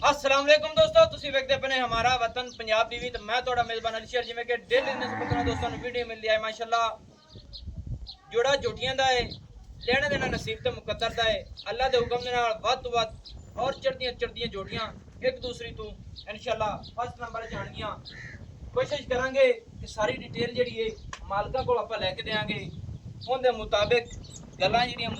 अस्सलाम वालेकुम दोस्तों, ਤੁਸੀਂ ਵੇਖਦੇ ਪਏ ਹਮਾਰਾ ਵਤਨ ਪੰਜਾਬ ਟੀਵੀ ਤੇ ਮੈਂ ਤੁਹਾਡਾ ਮੇਜ਼ਬਾਨ ਅਲੀ ਸ਼ੇਰ। ਜਿਵੇਂ ਕਿ ਡੇਲੀ ਨਿਸਬਤਾਂ ਦੋਸਤਾਂ ਨੂੰ ਵੀਡੀਓ ਮਿਲਦੀ ਹੈ ਮਾਸ਼ਾਅੱਲਾ। ਜੋੜਾ ਜੋਟੀਆਂ ਦਾ ਹੈ, ਲੈਣੇ ਦੇਣਾ ਨਸੀਬ ਤੇ ਮੁਕੱਦਰ ਦਾ ਹੈ। ਅੱਲਾ ਦੇ ਹੁਕਮ ਦੇ ਨਾਲ ਵੱਧ ਤੋਂ ਵੱਧ ਔਰ ਚੜਦੀਆਂ ਜੋਟੀਆਂ ਇੱਕ ਦੂਸਰੀ ਤੋਂ ਇਨਸ਼ਾਅੱਲਾ ਫਸਟ ਨੰਬਰ ਤੇ ਆਣਗੀਆਂ। ਕੋਸ਼ਿਸ਼ ਕਰਾਂਗੇ ਕਿ ਸਾਰੀ ਡਿਟੇਲ ਜਿਹੜੀ ਹੈ ਮਾਲਕਾਂ ਕੋਲ ਆਪਾਂ ਲੈ ਕੇ ਦੇਵਾਂਗੇ। ਉਹਦੇ ਮੁਤਾਬਿਕ ਗੱਲਾਂ ਜਿਹੜੀਆਂ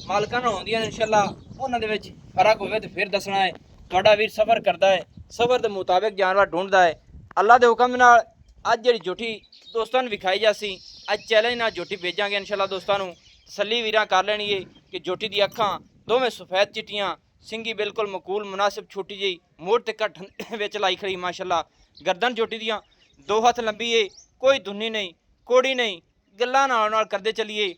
ਮਾਲਕਾਂ ਨਾਲ ਹੁੰਦੀਆਂ ਨੇ ਇਨਸ਼ਾਅੱਲਾ ਉਹਨਾਂ ਦੇ ਵਿੱਚ ਫਰਕ ਹੋਵੇ ਤੇ ਫਿਰ ਦੱਸਣਾ ਹੈ। ਤੁਹਾਡਾ ਵੀਰ ਸਫ਼ਰ ਕਰਦਾ ਹੈ, ਸਫ਼ਰ ਦੇ ਮੁਤਾबिक ਜਾਨਵਰ ਢੂੰढਦਾ ਹੈ। ਅੱਲਾ ਦੇ ਹੁਕਮ ਨਾਲ ਅੱਜ ਜਿਹੜੀ ਜੋਟੀ ਦੋਸਤਾਂ ਨੂੰ ਵਿਖਾਈ ਜਾਸੀ, ਅੱਜ ਚੈਲੰਜ ਨਾਲ ਜੋਟੀ ਭੇਜਾਂਗੇ ਇਨਸ਼ਾਅੱਲਾ। ਦੋਸਤਾਂ ਨੂੰ ਤਸੱਲੀ ਵੀਰਾਂ ਕਰ ਲੈਣੀ ਹੈ ਕਿ ਜੋਟੀ ਦੀ ਅੱਖਾਂ ਦੋਵੇਂ ਸਫੈਦ ਚਿੱਟੀਆਂ, ਸਿੰਗੀ ਬਿਲਕੁਲ ਮਕੂਲ ਮੁਨਾਸਿਬ ਛੋਟੀ ਜਿਹੀ ਮੋੜ ਤੇ ਕੱਟ ਵਿੱਚ ਲਾਈ ਖੜੀ ਮਾਸ਼ਾਅੱਲਾ। ਗਰਦਨ ਜੋਟੀ ਦੀਆਂ 2 ਹੱਥ ਲੰਬੀ ਏ, ਕੋਈ ਧੁੰਨੀ ਨਹੀਂ ਕੋੜੀ ਨਹੀਂ। ਗੱਲਾਂ ਨਾਲ ਕਰਦੇ ਚੱਲੀਏ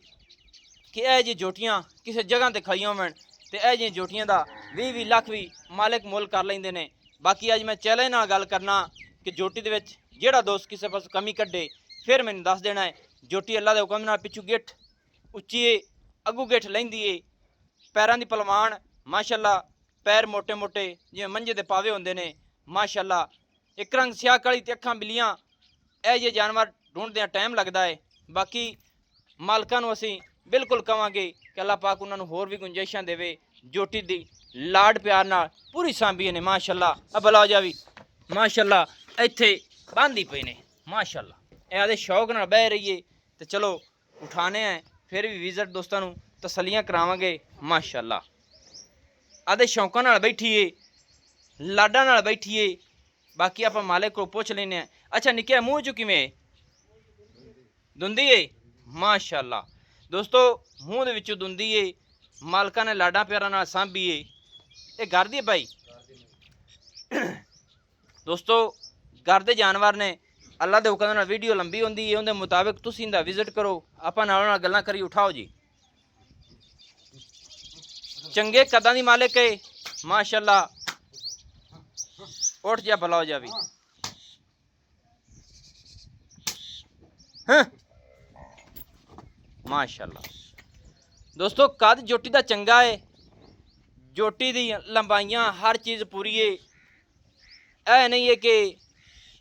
ਕਿ ਇਹ ਜੀ ਜੋਟੀਆਂ ਕਿਸੇ ਜਗ੍ਹਾ ਤੇ ਖੜੀਆਂ ਹੋਣ ਤੇ ਇਹ ਜਿਹੀਆਂ ਜੋਟੀਆਂ ਦਾ 20 ਲੱਖ ਵੀ ਮਾਲਕ ਮੁੱਲ ਕਰ ਲੈਂਦੇ ਨੇ। ਬਾਕੀ ਅੱਜ ਮੈਂ ਚੈਲੰਜ ਨਾਲ ਗੱਲ ਕਰਨਾ ਕਿ ਜੋਟੀ ਦੇ ਵਿੱਚ ਜਿਹੜਾ ਦੋਸਤ ਕਿਸੇ ਪਾਸ ਕਮੀ ਕੱਢੇ ਫਿਰ ਮੈਨੂੰ ਦੱਸ ਦੇਣਾ ਹੈ। ਜੋਟੀ ਅੱਲਾ ਦੇ ਹੁਕਮ ਨਾਲ ਪਿੱਛੂ ਗਿੱਠ ਉੱਚੀ ਏ, ਅੱਗੂ ਗਿੱਠ ਲੈਂਦੀ ਏ। ਪੈਰਾਂ ਦੀ ਪਲਵਾਨ ਮਾਸ਼ਾਅੱਲਾ, ਪੈਰ ਮੋਟੇ ਮੋਟੇ ਜਿਵੇਂ ਮੰਜੇ ਦੇ ਪਾਵੇ ਹੁੰਦੇ ਨੇ ਮਾਸ਼ਾਅੱਲਾ। ਇੱਕ ਰੰਗ ਸਿਆਹ ਕਾਲੀ ਤੇ ਅੱਖਾਂ ਬਿੱਲੀਆਂ। ਇਹ ਜਿਹੇ ਜਾਨਵਰ ਢੂੰਢਦਿਆਂ ਟਾਈਮ ਲੱਗਦਾ ਹੈ। ਬਾਕੀ ਮਾਲਕਾਂ ਨੂੰ ਅਸੀਂ ਬਿਲਕੁਲ ਕਹਾਂਗੇ ਕਿ ਅੱਲਾਹ ਪਾਕ ਉਹਨਾਂ ਨੂੰ ਹੋਰ ਵੀ ਗੁੰਜਾਇਸ਼ਾਂ ਦੇਵੇ। ਜੋਟੀ ਦੀ ਲਾਡ ਪਿਆਰ ਨਾਲ ਪੂਰੀ ਸਾਂਭੀ ਨੇ ਮਾਸ਼ਾਅੱਲਾ। ਅਬਲਾ ਜਾ ਵੀ ਮਾਸ਼ਾਅੱਲਾ ਇੱਥੇ ਬੰਦੀ ਪਏ ਨੇ ਮਾਸ਼ਾਅੱਲਾ। ਇਹ ਆਦੇ ਸ਼ੌਕ ਨਾਲ ਬਹਿ ਰਹੀਏ ਤੇ ਚਲੋ ਉਠਾਣੇ ਆ, ਫਿਰ ਵੀ ਵਿਜ਼ਿਟ ਦੋਸਤਾਂ ਨੂੰ ਤਸੱਲੀਆਂ ਕਰਾਵਾਂਗੇ ਮਾਸ਼ਾਅੱਲਾ। ਆਦੇ ਸ਼ੌਕਾਂ ਨਾਲ ਬੈਠੀਏ, ਲਾਡਾਂ ਨਾਲ ਬੈਠੀਏ। ਬਾਕੀ ਆਪਾਂ ਮਾਲਕ ਕੋਲ ਪੁੱਛ ਲੈਨੇ ਆ। ਅੱਛਾ ਨਿੱਕਿਆ ਮੂੰਹ ਚ ਕਿਵੇਂ ਦੁੰਦੀ ਏ ਮਾਸ਼ਾਅੱਲਾ। ਦੋਸਤੋ ਮੂੰਹ ਦੇ ਵਿੱਚੋਂ ਦੁੰਦੀ ਏ, ਮਾਲਕਾਂ ਨੇ ਲਾਡਾਂ ਪਿਆਰਾਂ ਨਾਲ ਸਾਂਭੀ ਏ। ਇਹ ਘਰ ਦੀ ਭਾਈ ਦੋਸਤੋ ਘਰ ਦੇ ਜਾਨਵਰ ਨੇ। ਅੱਲਾ ਦੇ ਹੁਕਮ ਨਾਲ ਵੀਡੀਓ ਲੰਬੀ ਹੁੰਦੀ ਹੈ, ਉਹਦੇ ਮੁਤਾਬਿਕ ਤੁਸੀਂ ਇਹਦਾ ਵਿਜ਼ਿਟ ਕਰੋ। ਆਪਾਂ ਨਾਲੋਂ ਨਾਲ ਗੱਲਾਂ ਕਰੀ ਉਠਾਓ ਜੀ। ਚੰਗੇ ਕਦਾਂ ਦੀ ਮਾਲਕ ਹੈ ਮਾਸ਼ਾਅੱਲਾ। ਉੱਠ ਜਾ ਬਲਾਓ ਜਾ ਵੀ ਮਾਸ਼ਾਅੱਲਾ। ਦੋਸਤੋ ਕੱਦ ਜੋਟੀ ਦਾ ਚੰਗਾ ਹੈ, ਜੋਟੀ ਦੀ ਲੰਬਾਈਆਂ ਹਰ ਚੀਜ਼ ਪੂਰੀ ਹੈ। ਇਹ ਨਹੀਂ ਹੈ ਕਿ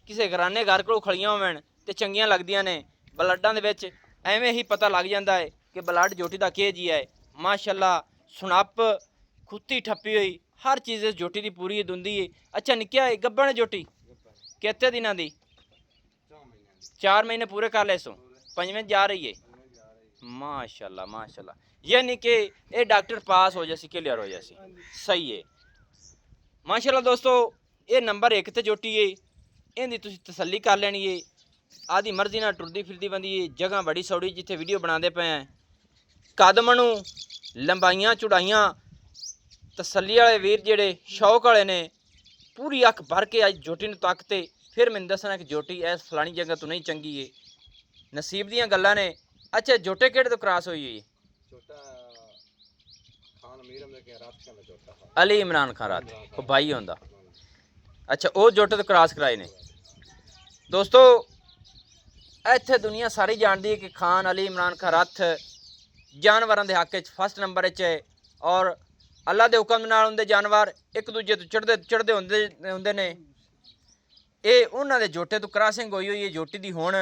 ਕਿਸੇ ਘਰਾਨੇ ਘਰ ਕੋਲ ਖੜੀਆਂ ਹੋਣ ਤੇ ਚੰਗੀਆਂ ਲੱਗਦੀਆਂ ਨੇ। ਬਲੱਡਾਂ ਦੇ ਵਿੱਚ ਐਵੇਂ ਹੀ ਪਤਾ ਲੱਗ ਜਾਂਦਾ ਹੈ ਕਿ ਬਲੱਡ ਜੋਟੀ ਦਾ ਕਿਹੋ ਜਿਹਾ ਹੈ ਮਾਸ਼ਾਅੱਲਾ। ਸੁਣੱਪ ਖੁੱਤੀ ਠੱਪੀ ਹੋਈ ਹਰ ਚੀਜ਼ ਇਸ ਜੋਟੀ ਦੀ ਪੂਰੀ ਦੁੰਦੀ ਹੈ। ਅੱਛਾ ਨਿੱਕਿਆ ਹੈ ਗੱਬਣ ਜੋਟੀ ਕਿਤੇ ਦਿਨਾਂ ਦੀ 4 ਮਹੀਨੇ पूरे कर ले सो, 5वें जा रही है माशाल्लाह माशाल्लाह। यानी कि ये डॉक्टर पास हो जैसी क्लियर हो जैसी सही है माशाल्लाह। दोस्तों ये नंबर 1 ते जोटी है, इहदी तुसीं तसल्ली कर लेनी है। आदि मर्जी नाल टुरदी फिरदी बंदी है। जगह बड़ी सौड़ी जिथे वीडियो बनाते पे हैं। कद मणू लंबाइयां चौड़ाइयां तसल्ली वाले वीर जेड़े शौक वाले ने पूरी अख भर के अज जोटी नूं तकते फिर मैंने दसना कि जोटी इस फलानी जगह तो नहीं चंगी है। नसीब दियां गल्लां ने। अच्छा जोटे केड़े तो क्रॉस हुई है? अली इमरान खान रात वो भाई होंदा। अच्छा वो जोटे तो क्रॉस कराए ने। दोस्तों इत्थे दुनिया सारी जानती है कि खान अली इमरान खान रथ जानवरों के हक फस्ट नंबर है। और अल्लाह के हुक्म नाल उनके जानवर एक दूजे तो चढ़ते होंदे ने। ये उन्होंने जोटे तो क्रॉसिंग हुई हुई है। जोटी की हुण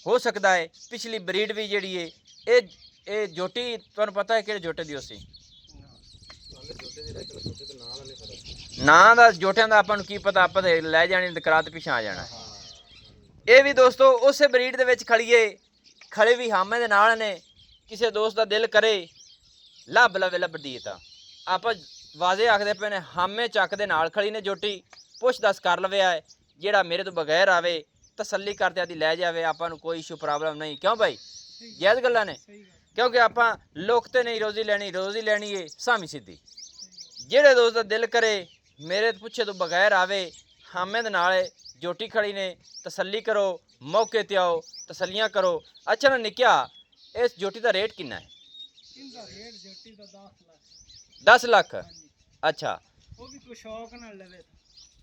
हो सकता है पिछली ब्रीड भी जी है। ये जोटी तुहानूं पता है कि जोटे की उसी ना का जोटियां का आपां नूं की पता। आप लै जानी तो करा तो पिछा आ जाना। ये भी दोस्तों उस ब्रीड दे विच खड़ीए, खड़े भी हामे दे नाल ने। किसी दोस्त का दिल करे लभ लवे लभदी तो आप वाजे आखते पे ने हामे चक दे नाल खड़ी ने जोटी। पुछ दस कर लवे है ਜਿਹੜਾ मेरे तो बगैर आवे तसल्ली करते आदि लै जाए आपां नूं कोई इशू प्रॉब्लम नहीं। क्यों भाई जायज़ गल्लां ने? क्योंकि आपां लोकते नहीं रोज़ी लैनी है सामी सीधी। जेड़े दोस्त दा दिल करे मेरे पुछे तो बगैर आवे हामे दे नाल जोटी खड़ी ने तसल्ली करो, मौके ते आओ तसल्लियां करो। अच्छा ना निक्या इस जोटी का रेट किन्ना है? 10 लाख। अच्छा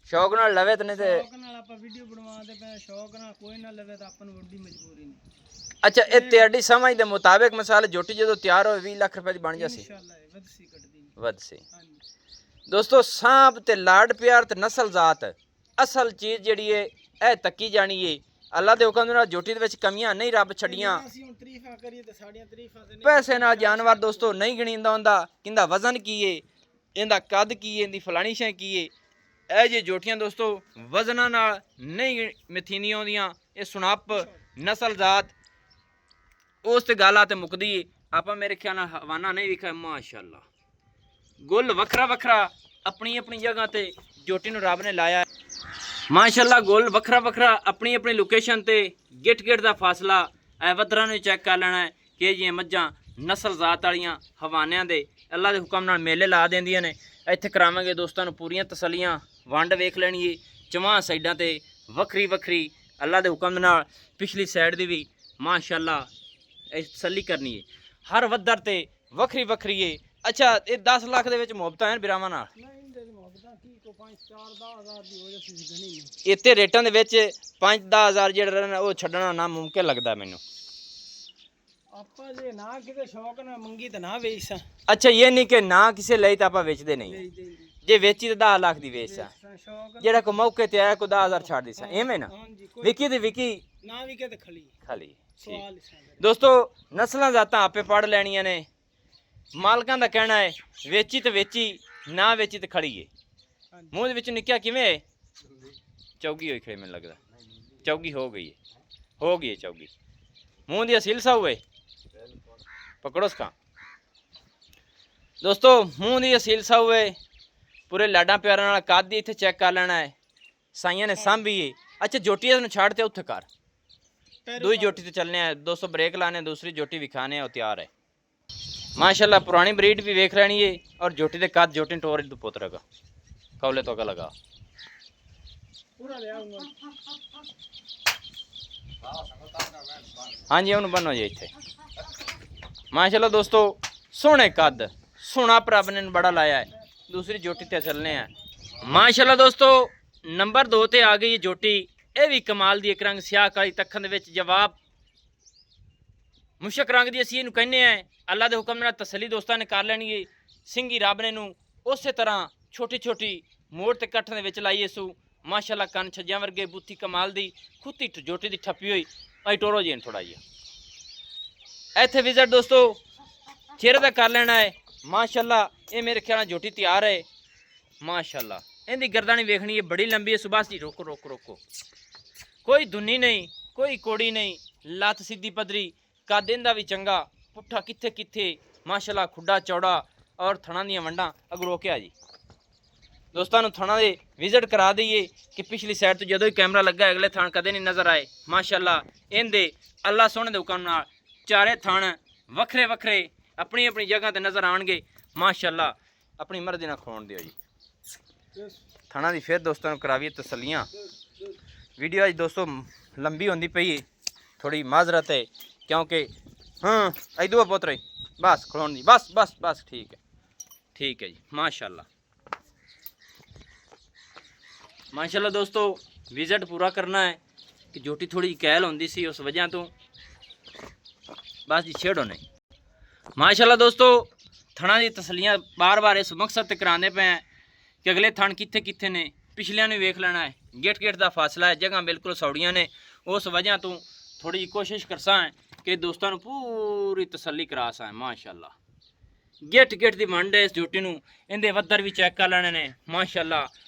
शौक नाल लवे तो नहीं ते वीडियो बनवाते पे शौक नाल कोई ना लवे तो अपन वड्डी मजबूरी नहीं। अच्छा ये तेरी समझ दे मुताबिक मिसाल जोटी जो तैयार हो 20 लाख रुपए दी बन जासी इंशाल्लाह वध सी। ਦੋਸਤੋ ਸਾਂਭ ਤੇ ਲਾਡ ਪਿਆਰ ਤੇ ਨਸਲ ਜ਼ਾਤ ਅਸਲ ਚੀਜ਼ ਜਿਹੜੀ ਹੈ ਇਹ ਤੱਕੀ ਜਾਣੀ ਹੈ। ਅੱਲਾ ਦੇ ਹੁਕਮ ਨਾਲ ਝੋਟੀ ਦੇ ਵਿੱਚ ਕਮੀਆਂ ਨਹੀਂ ਰੱਬ ਛੱਡੀਆਂ। ਪੈਸੇ ਨਾਲ ਜਾਨਵਰ ਦੋਸਤੋ ਨਹੀਂ ਗਿਣੀਂਦਾ ਹੁੰਦਾ। ਕਿੰਦਾ ਵਜ਼ਨ ਕੀ ਹੈ, ਇਹਦਾ ਕੱਦ ਕੀ ਹੈ, ਇਹਦੀ ਫਲਾਣੀ ਸ਼ੈ ਕੀ ਹੈ। ਇਹ ਜੇ ਝੋਟੀਆਂ ਦੋਸਤੋ ਵਜ਼ਨਾਂ ਨਾਲ ਨਹੀਂ ਮਿਥੀਨੀਆਂ ਆਉਂਦੀਆਂ। ਇਹ ਸੁਣਾਪ ਨਸਲ ਜ਼ਾਤ ਉਸ ਤੇ ਗਾਲਾਂ ਤੇ ਮੁੱਕਦੀ ਹੈ। ਆਪਾਂ ਮੇਰੇ ਖਿਆਲ ਨਾਲ ਹਵਾਨਾ ਨਹੀਂ ਵਿਖਿਆ। ਮਾਸ਼ਾਅੱਲਾ ਗੁੱਲ ਵੱਖਰਾ ਵੱਖਰਾ ਆਪਣੀ ਆਪਣੀ ਜਗ੍ਹਾ ਤੇ ਝੋਟੀ ਨੂੰ ਰੱਬ ਨੇ ਲਾਇਆ। ਮਾਸ਼ਾਅੱਲਾ ਗੁੱਲ ਵੱਖਰਾ ਵੱਖਰਾ ਆਪਣੀ ਆਪਣੀ ਲੋਕੇਸ਼ਨ ਤੇ ਗਿੱਟ ਗਿੱਟ ਦਾ ਫਾਸਲਾ। ਇਹ ਵੱਧਰਾਂ ਨੂੰ ਚੈੱਕ ਕਰ ਲੈਣਾ ਹੈ ਕਿ ਇਹ ਮੱਝਾਂ ਨਸਲ ਜ਼ਾਤ ਵਾਲੀਆਂ ਹਵਾਨਿਆਂ ਦੇ ਅੱਲਾ ਦੇ ਹੁਕਮ ਨਾਲ ਮੇਲੇ ਲਾ ਦਿੰਦੀਆਂ ਨੇ। ਇੱਥੇ ਕਰਾਵਾਂਗੇ ਦੋਸਤਾਂ ਨੂੰ ਪੂਰੀਆਂ ਤਸੱਲੀਆਂ। ਵੰਡ ਵੇਖ ਲੈਣੀ ਏ ਚਵਾਂ ਸਾਈਡਾਂ ਤੇ ਵੱਖਰੀ ਵੱਖਰੀ ਅੱਲਾ ਦੇ ਹੁਕਮ ਨਾਲ। ਪਿਛਲੀ ਸਾਈਡ ਦੀ ਵੀ ਮਾਸ਼ਾਅੱਲਾ ਇਹ ਤਸੱਲੀ ਕਰਨੀ ਹੈ। ਹਰ ਵੱਧਰ ਤੇ ਵੱਖਰੀ ਵੱਖਰੀ ਏ। ਅੱਛਾ ਇਹ 10 ਲੱਖ ਦੇ ਵਿੱਚ ਮੁਹੱਬਤਾਂ ਹਨ ਬਿਰਾਵਾਂ ਨਾਲ। ਇੱਥੇ ਰੇਟਾਂ ਦੇ ਵਿੱਚ 5-10 ਹਜ਼ਾਰ ਜਿਹੜਾ ਉਹ ਛੱਡਣਾ ਨਾ ਮੁਮਕਿਨ ਲੱਗਦਾ ਮੈਨੂੰ। ਆਪਾਂ ਜੇ ਨਾ ਕਿਤੇ ਸ਼ੌਕ ਨਾ ਮੰਗੀ ਤਾਂ ਨਾ ਵੇਚਾਂ। ਅੱਛਾ ਇਹ ਨਹੀਂ ਕਿ ਨਾ ਕਿਸੇ ਲਈ ਤਾਂ ਆਪਾਂ ਵੇਚਦੇ ਨਹੀਂ। ਜੇ ਵੇਚੀ ਤਾਂ 10 ਲੱਖ ਦੀ ਵੇਚਾਂ। ਜਿਹੜਾ ਕੋ ਮੌਕੇ ਤੇ ਆਇਆ ਕੋ 10,000 ਛੱਡ ਦੇਸਾਂ ਐਵੇਂ ਨਾ। ਵਿਕੀ ਤੇ ਵਿਕੀ ਨਾ ਵਿਕੇ ਤੇ ਖਲੀ ਖਾਲੀ। ਦੋਸਤੋ ਨਸਲਾਂ ਜ਼ਾਤਾਂ ਆਪੇ ਪੜ ਲੈਣੀਆਂ ਨੇ। ਮਾਲਕਾਂ ਦਾ ਕਹਿਣਾ ਹੈ ਵੇਚੀ ਤੇ ਵੇਚੀ, ਨਾ ਵੇਚੀ ਤੇ ਖੜੀ ਏ। ਮੂੰਹ ਦੇ ਵਿੱਚ ਨਿੱਕਿਆ ਕਿਵੇਂ ਚੌਗੀ ਹੋਈ ਖੜੇ ਮੈਨੂੰ ਲੱਗਦਾ। ਚੌਗੀ ਹੋ ਗਈ ਹੈ ਚੌਗੀ। ਮੂੰਹ ਦੀ ਅਸੀਲ ਸਾ ਹੋਵੇ ਪਕੜੋ ਸਕਾ ਦੋਸਤੋ। ਮੂੰਹ ਦੀ ਅਸੀਲ ਸਾ ਹੋਵੇ ਪੂਰੇ ਲਾਡਾਂ ਪਿਆਰਾਂ ਨਾਲ ਕੱਦ ਇੱਥੇ ਚੈੱਕ ਕਰ ਲੈਣਾ ਹੈ। ਸਾਈਆਂ ਨੇ ਸਾਂਭੀ ਏ। ਅੱਛਾ ਜੋਟੀ ਨੂੰ ਛੱਡ ਤੇ ਉੱਥੇ ਕਰ। दूई जोटी तो चलने हैं दोस्तों। ब्रेक लाने दूसरी जोटी विखाने और तैयार है। माशाल्लाह पुरानी ब्रीड भी वेख लेनी है। और जोटी दे काद जोटी टोर तो पोतरा का कौले तो का लगा हाँ जी उन्होंने बनो जी इतने। माशाल्लाह दोस्तों सोने कद सोना रब ने बड़ा लाया है। दूसरी जोटी ते चलने हैं। माशाल्लाह दोस्तों नंबर 2 ते आ गई है जोटी। ਇਹ ਵੀ ਕਮਾਲ ਦੀ ਇੱਕ ਰੰਗ ਸਿਆਹ ਕਾਲੀ ਤੱਖਣ ਦੇ ਵਿੱਚ ਜਵਾਬ ਮੁਸ਼ਕ ਰੰਗ ਦੀ ਅਸੀਂ ਇਹਨੂੰ ਕਹਿੰਦੇ ਆ। ਅੱਲਾ ਦੇ ਹੁਕਮ ਨਾਲ ਤਸੱਲੀ ਦੋਸਤਾਂ ਨੇ ਕਰ ਲੈਣੀ ਹੈ। ਸਿੰਘੀ ਰੱਬ ਨੇ ਨੂੰ ਉਸੇ ਤਰ੍ਹਾਂ ਛੋਟੀ ਛੋਟੀ ਮੋੜ ਤੇ ਕੱਠਣ ਦੇ ਵਿੱਚ ਲਾਈਏ ਸੂ। ਮਾਸ਼ਾਅੱਲਾ ਕੰਨ ਛੱਜਿਆਂ ਵਰਗੇ ਬੁੱਥੀ ਕਮਾਲ ਦੀ ਖੁੱਤੀ ਜੋਟੀ ਦੀ ਠੱਪੀ ਹੋਈ ਆਈ ਟੋਰੋ ਜੀ ਥੋੜਾ ਜਿਹਾ ਇੱਥੇ ਵਿਜ਼ਿਟ ਦੋਸਤੋ ਚਿਹਰੇ ਦਾ ਕਰ ਲੈਣਾ ਹੈ। ਮਾਸ਼ਾਅੱਲਾ ਇਹ ਮੇਰੇ ਖਿਆਲ ਨਾਲ ਜੋਟੀ ਤਿਆਰ ਹੈ। ਮਾਸ਼ਾਅੱਲਾ ਇਹਦੀ ਗਰਦਨ ਵੇਖਣੀ ਹੈ ਬੜੀ ਲੰਬੀ ਹੈ। ਸੁਬਾਸ ਜੀ ਰੋਕੋ ਰੋਕੋ ਰੋਕੋ कोई धुनी नहीं कोई कोड़ी नहीं। लत सीधी पदरी कद इंदा भी चंगा पुट्ठा किथे किथे माशाल्लाह खुड्डा चौड़ा और थणा दी वंडा अगरों के आ जी। दोस्तों थणा दे विजिट करा दईए कि पिछली साइड तो जदों ही कैमरा लगा अगले थण कदे नहीं नज़र आए। माशाल्लाह इनदे अल्लाह सोहने दे हुकम नाल चारे थण वखरे वखरे अपनी अपनी जगह ते नज़र आउणगे। माशाल्लाह अपनी मर्जी नाल खोण दिओ जी। थणा दी फिर दोस्तों करावीए तसल्लियां। वीडियो आज दोस्तों लंबी होंदी पई थोड़ी माजरत है क्योंकि हाँ इधर पुत्र बस खलोन दी बस बस बस ठीक है जी। माशाल्लाह माशाल्लाह दोस्तों विजिट पूरा करना है कि जोटी थोड़ी कैल होंदी सी उस वजह तो बस जी छेड़ो नहीं। माशाल्लाह दोस्तों थणा दी तसलियां बार बार इस मकसद ते कराने पे हैं कि अगले थण किथे किथे ने पिछलियां ने वेख लेना है। गेट गेट का फासला है जगह बिल्कुल सौड़ियां ने उस वजह तो थोड़ी कोशिश करसा है कि दोस्तों पूरी तसल्ली करा सा। माशाल्लाह गेट गेट की मंड है इस जोटी नूं इहदे वद्दर भी चैक कर लेने ने। माशाल्लाह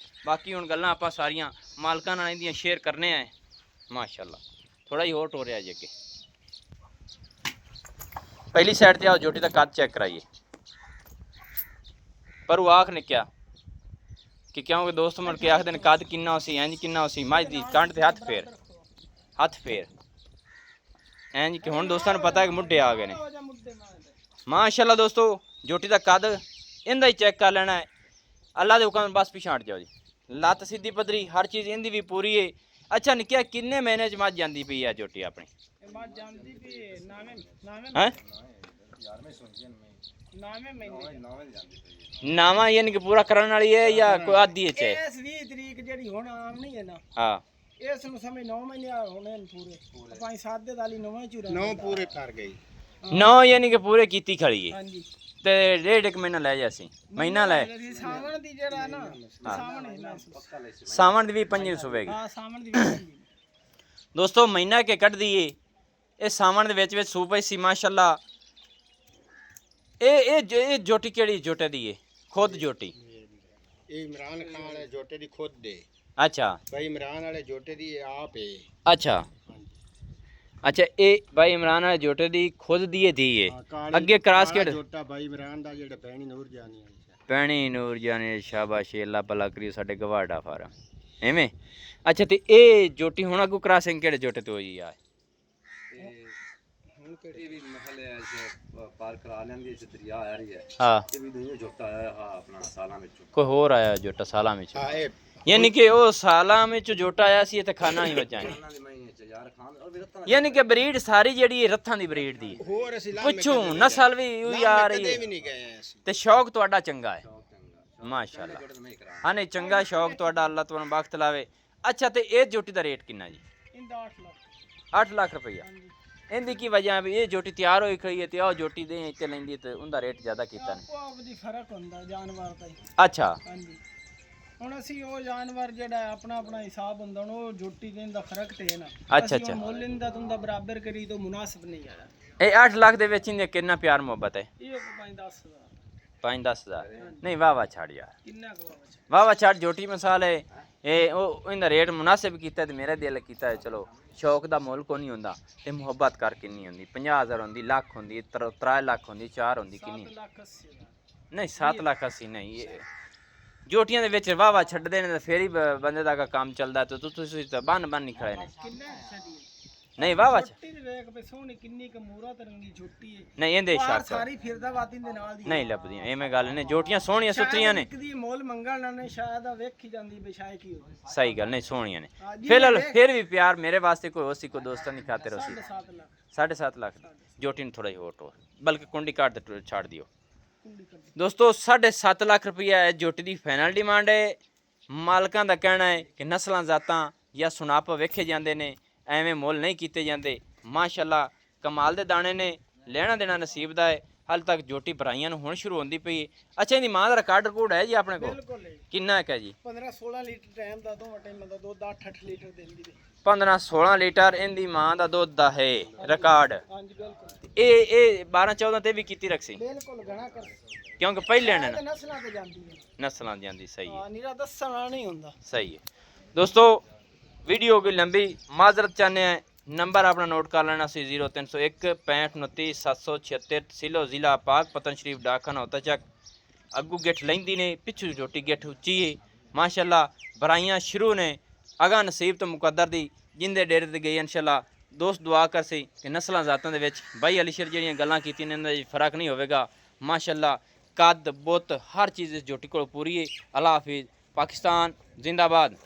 बाकी हुण गल्लां आपां सारियां मालकां नाल इहदियां शेयर करने हैं। माशाल्लाह थोड़ा ही होट हो रहा है जी। पहली साइड ते आओ जोटी का कद चेक कराइए। पर वो आख ने क्या कि क्योंकि दोस्त मुड़ के आखते कद किन्ना उसी इंज किन्ना उसी मझ दी कंड ते हथ फेर इंज कि हुण दोस्तों पता है कि मुड्ढे आ गए ने। माशाल्लाह दोस्तों जोटी का कद इंदा ही चेक कर लेना है। अल्लाह दे हुक्म बस पिछे हट जाओ जी। लत सीधी पदरी हर चीज़ इंदी भी पूरी है। अच्छा निक्किया किन्ने महीने च मझ जांदी पई है जोटी अपनी? नावा यानी कि पूरा करने वाली है या कोई आधी है? इस 20 तरीक जेडी हुण आम नहीं है ना। हां इस नु समय 9 महीने होने पूरे 5 7 दे दाली 9 चूरा 9 पूरे कर गई। 9 ਯਾਨੀ ਕਿ ਪੂਰੇ ਕੀਤੀ ਖੜੀ ਏ ਹਾਂਜੀ ਤੇ 1.5 ਮਹੀਨਾ ਲੈ ਜਾਸੀ ਮਹੀਨਾ ਲੈ ਸਾਵਣ ਦੀ ਜਿਹੜਾ ਨਾ ਸਾਵਣ ਹੈ ਨਾ ਸਾਵਣ ਦੀ ਵੀ 5 ਸੁਵੇਗੀ ਹਾਂ ਸਾਵਣ ਦੀ ਵੀ ਦੋਸਤੋ ਮਹੀਨਾ ਕੇ ਕੱਢ ਦਈਏ ਇਹ ਸਾਵਣ ਦੇ ਵਿੱਚ ਸੂ ਪਈ ਸੀ ਮਾਸ਼ਾਅੱਲਾ ਇਹ ਜੋਟੀ ਕਿਹੜੀ ਜੋਟੇ ਦੀ ਏ ਖੁਦ ਜੋਟੀ ਇਹ ਇਮਰਾਨ ਖਾਨ ਵਾਲੇ ਜੋਟੇ ਦੀ ਖੁਦ ਦੇ ਅੱਛਾ ਭਾਈ ਇਮਰਾਨ ਵਾਲੇ ਜੋਟੇ ਦੀ ਇਹ ਆਪ ਹੈ ਅੱਛਾ ਅੱਛਾ ਇਹ ਭਾਈ ਇਮਰਾਨ ਵਾਲੇ ਜੋਟੇ ਦੀ ਖੁਦ ਦੀ ਏ ਦੀ ਏ ਅੱਗੇ ਕਰਾਸ ਕਿਹੜੇ ਜੋਟਾ ਭਾਈ ਇਮਰਾਨ ਦਾ ਜਿਹੜਾ ਭੈਣੀ ਨੂਰ ਜਾਨੀ ਪੈਣੀ ਨੂਰ ਜਾਨੇ ਸ਼ਾਬਾਸ਼ ਅੱਲਾ ਭਲਾ ਕਰੀ ਸਾਡੇ ਗਵਾੜਾ ਫਾਰਮ ਐਵੇਂ ਅੱਛਾ ਤੇ ਇਹ ਜੋਟੀ ਹੁਣ ਅੱਗੋਂ ਕਰਾਸਿੰਗ ਕਿਹੜੇ ਜੋਟੇ ਤੋਂ ਹੋਈ ਆ ਇਹ ਵੀ ਮਹਲੇ ਪਾਰ ਕਰਾ ਲੈਂਦੀ ਇਸ ਦਰਿਆ ਆ ਰਹੀ ਹੈ ਹਾਂ ਇਹ ਵੀ ਦੁਨੀਆ ਜੋਟਾ ਆਇਆ ਹਾਂ ਆਪਣਾ ਸਾਲਾਂ ਵਿੱਚ ਕੋਈ ਹੋਰ ਆਇਆ ਜੋਟਾ ਸਾਲਾਂ ਵਿੱਚ ਹਾਂ ਇਹ ਯਾਨੀ ਕਿ ਉਹ ਸਾਲਾਂ ਵਿੱਚ ਜੋਟਾ ਆਇਆ ਸੀ ਤੇ ਖਾਣਾ ਹੀ ਬਚਾਇਆ ਉਹਨਾਂ ਦੇ ਮਹੀਨੇ ਚ ਯਾਰ ਖਾਨ ਔਰ ਵੀ ਰਤਨ ਯਾਨੀ ਕਿ ਬਰੀਡ ਸਾਰੀ ਜਿਹੜੀ ਰੱਥਾਂ ਦੀ ਬਰੀਡ ਦੀ ਹੈ। ਹੋਰ ਅਸੀਂ ਪੁੱਛੋ ਨਸਲ ਵੀ ਉਹੀ ਆ ਰਹੀ ਵੀ ਹੈ ਨਹੀਂ ਗਏ ਅਸੀਂ ਤੇ ਸ਼ੌਕ ਤੁਹਾਡਾ ਚੰਗਾ ਹੈ ਮਾਸ਼ਾਅੱਲਾ ਹਾਂ ਨਹੀਂ ਚੰਗਾ ਸ਼ੌਕ ਤੁਹਾਡਾ ਅੱਲਾ ਤੁਹਾਨੂੰ ਬਖਤ ਲਾਵੇ ਅੱਛਾ ਤੇ ਇਹ ਜੋਟੀ ਦਾ ਰੇਟ ਕਿੰਨਾ ਜੀ ਇਹਦਾ 8 ਲੱਖ 8 ਲੱਖ ਰੁਪਈਆ ਇਹਦੀ ਕੀ ਵਜ੍ਹਾ ਵੀ ਇਹ ਜੋਟੀ ਤਿਆਰ ਹੋਈ ਖੜੀ ਹੈ ਤੇ ਉਹ ਜੋਟੀ ਦੇ ਇੱਥੇ ਲੈਂਦੀ ਤੇ ਉਹਦਾ ਰੇਟ ਜ਼ਿਆਦਾ ਕੀਤਾ ਨੇ ਆਪੋ ਆਪ ਦੀ ਫਰਕ ਹੁੰਦਾ ਜਾਨਵਰ ਦਾ ਹੀ ਅੱਛਾ ਹਾਂਜੀ ਹੁਣ ਅਸੀਂ ਉਹ ਜਾਨਵਰ ਜਿਹੜਾ ਆਪਣਾ ਆਪਣਾ ਹਿਸਾਬ ਹੁੰਦਾ ਹੁਣ ਉਹ ਜੋਟੀ ਦੇਣ ਦਾ ਫਰਕ ਤੇ ਹੈ ਨਾ ਅੱਛਾ, ਅਸੀਂ ਅੱਛਾ। ਉਹ ਮੁੱਲ ਇਹਦਾ ਤੁੰਦਾ ਬਰਾਬਰ ਕਰੀ ਤਾਂ ਮੁਨਾਸਿਬ ਨਹੀਂ ਆਇਆ ਇਹ 8 ਲੱਖ ਦੇ ਵਿੱਚ ਇਹਨੇ ਕਿੰਨਾ ਪਿਆਰ ਮੁਹੱਬਤ ਹੈ ਇਹ ਕੋਈ 5-10 ਹਜ਼ਾਰ 5-10 ਹਜ਼ਾਰ ਨਹੀਂ ਵਾਹ ਛੱਡ ਯਾਰ ਕਿੰਨਾ ਕੁ ਬਚਾ ਵਾਹ ਛੱਡ ਜੋਟੀ ਮਿਸਾਲ ਹੈ ਇਹ ਉਹ ਇਹਦਾ ਰੇਟ ਮੁਨਾਸਿਬ ਕੀਤਾ ਤੇ ਮੇਰਾ ਦਿਲ ਕੀਤਾ ਹੈ ਚਲੋ ਸ਼ੌਕ ਦਾ ਮੁੱਲ ਕੋਈ ਨਹੀਂ ਹੁੰਦਾ ਤੇ ਮੁਹੱਬਤ ਕਰ ਕਿੰਨੀ ਹੁੰਦੀ 50,000 ਹੁੰਦੀ ਲੱਖ ਹੁੰਦੀ 3 ਲੱਖ ਹੁੰਦੀ 4 ਹੁੰਦੀ ਕਿੰਨੀ 7 ਲੱਖ 80 ਹਜ਼ਾਰ ਨਹੀਂ 7 ਲੱਖ 80 ਨਹੀਂ ਇਹ ਜੋਟੀਆਂ ਦੇ ਵਿੱਚ ਵਾਹ ਛੱਡਦੇ ਨੇ ਤਾਂ ਫੇਰ ਹੀ ਬੰਦੇ ਦਾ ਕੰਮ ਚੱਲਦਾ ਤੇ ਤੁਸੀਂ ਤਾਂ ਬੰਨ ਨਹੀਂ ਖੜੇ ਨੇ ਕਿੰਨਾ ਛੱਡੀ ਨਹੀਂ ਵਾਹ ਛੋਟੀ ਦੇ ਵੇਖ ਪੇ ਸੋਹਣੀ ਕਿੰਨੀ ਕ ਮੂਰਾ ਤਰੰਗੀ ਛੋਟੀ ਹੈ ਨਹੀਂ ਇਹਦੇ ਬਾਹਰ ਸ਼ੱਕ ਸਾਰੀ ਫਿਰਦਾ ਵਾਤੀ ਦੇ ਨਾਲ ਦੀ ਨਹੀਂ ਲੱਭਦੀਆਂ ਐਵੇਂ ਗੱਲ ਨੇ ਜੋਟੀਆਂ ਸੋਹਣੀਆਂ ਸੁਥਰੀਆਂ ਨੇ ਇੱਕ ਦੀ ਮੁੱਲ ਮੰਗਣ ਨਾਲ ਨੇ ਸ਼ਾਇਦ ਆ ਵੇਖੀ ਜਾਂਦੀ ਬਿਸ਼ਾਇ ਕੀ ਹੋਵੇ ਸਹੀ ਗੱਲ ਨਹੀਂ ਸੋਹਣੀਆਂ ਨੇ ਹਾਂ, ਜੀ ਫਿਲਹਾਲ ਵੇਖ- ਫਿਰ ਵੀ ਪਿਆਰ ਮੇਰੇ ਵਾਸਤੇ ਕੋਈ ਹੋਸੀ ਕੋਈ ਦੋਸਤਾਂ ਦੀ ਖਾਤਰ ਹੋਸੀ 7.5 ਲੱਖ 7.5 ਲੱਖ ਜੋਟੀ ਨੂੰ ਥੋੜਾ ਹੀ ਹੋਰ ਟੋਰ ਬਲਕਿ ਕੁੰਡੀ ਕਾਟ ਦੇ ਛੱਡ ਦਿਓ ਕੁੰਡੀ ਕਰ ਦੋਸਤੋ 7.5 ਲੱਖ ਰੁਪਈਆ ਹੈ ਜੋਟੀ ਦੀ ਫਾਈਨਲ ਡਿਮਾਂਡ ਹੈ ਮਾਲਕਾਂ ਦਾ ਕਹਿਣਾ ਹੈ ਕਿ ਨਸਲਾਂ ਜ਼ਾਤਾਂ ਜਾਂ ਸੁਨਾਪ ਵੇਖੇ ਜਾਂਦੇ ਨੇ ਐਵੇਂ ਮੁੱਲ ਨਹੀਂ ਕੀਤੇ ਜਾਂਦੇ ਮਾਸ਼ਾਅੱਲਾ ਕਮਾਲ ਦੇ ਦਾਣੇ ਨੇ ਲੈਣਾ ਦੇਣਾ ਨਸੀਬ ਦਾ ਹੈ ਹਾਲ ਤੱਕ ਜੋਟੀ ਭਰਾਈਆਂ ਨੂੰ ਹੁਣ ਸ਼ੁਰੂ ਹੁੰਦੀ ਪਈ ਹੈ ਅੱਛਾ ਇਹਦੀ ਮਾਂ ਦਾ ਰਿਕਾਰਡ ਹੈ ਜੀ ਆਪਣੇ ਕੋਲ ਬਿਲਕੁਲ ਹੈ। ਕਿੰਨਾ ਹੈ ਜੀ 15-16 ਲੀਟਰ ਟਾਈਮ ਦਾ ਦੋ ਟਾਈਮ ਦਾ ਦੁੱਧ 8-8 ਲੀਟਰ ਦਿੰਦੀ ਹੈ 15-16 ਲੀਟਰ ਇਹਦੀ ਮਾਂ ਦਾ ਦੁੱਧ ਦਾ ਹੈ ਰਿਕਾਰਡ ਹਾਂਜੀ ਬਿਲਕੁਲ ਇਹ 12-14 ਤੇ ਵੀ ਕੀਤੀ ਰੱਖੀ ਬਿਲਕੁਲ ਘਣਾ ਕਰ ਕਿਉਂਕਿ ਪਹਿਲੇ ਨੇ ਤੇ ਨਸਲਾਂ ਤੇ ਜਾਂਦੀ ਹੈ ਨਸਲਾਂ ਜਾਂਦੀ ਸਹੀ ਹੈ ਹਾਂ ਨੀਰਾ ਦੱਸਣਾ ਨਹੀਂ ਹੁੰਦਾ सही है दोस्तों वीडियो की लंबी माजरत चाहते हैं नंबर अपना नोट कर लेना सी 0301 65 29 776 तहसीलो ज़िला पाक पतन शरीफ डाकखाना होता चक अगू गिठ लेंदी ने पिछू जोटी गिठ उच्ची है माशाल्लाह बराइयां शुरू ने अगा नसीब तो मुकद्दर दी जिंदे डेरे ते गई इंशाल्लाह दोस्त दुआ कर सी कि नस्लां ज़ातां दे विच भाई अलीशर ਜਿਹੜੀਆਂ ਗੱਲਾਂ ਕੀਤੀਆਂ ਨੇ ਇਹਨਾਂ ਦਾ ਫਰਕ ਨਹੀਂ ਹੋਵੇਗਾ माशाल्लाह कद बुत हर चीज़ जोटी को पूरी है अल्लाह हाफिज़ पाकिस्तान जिंदाबाद।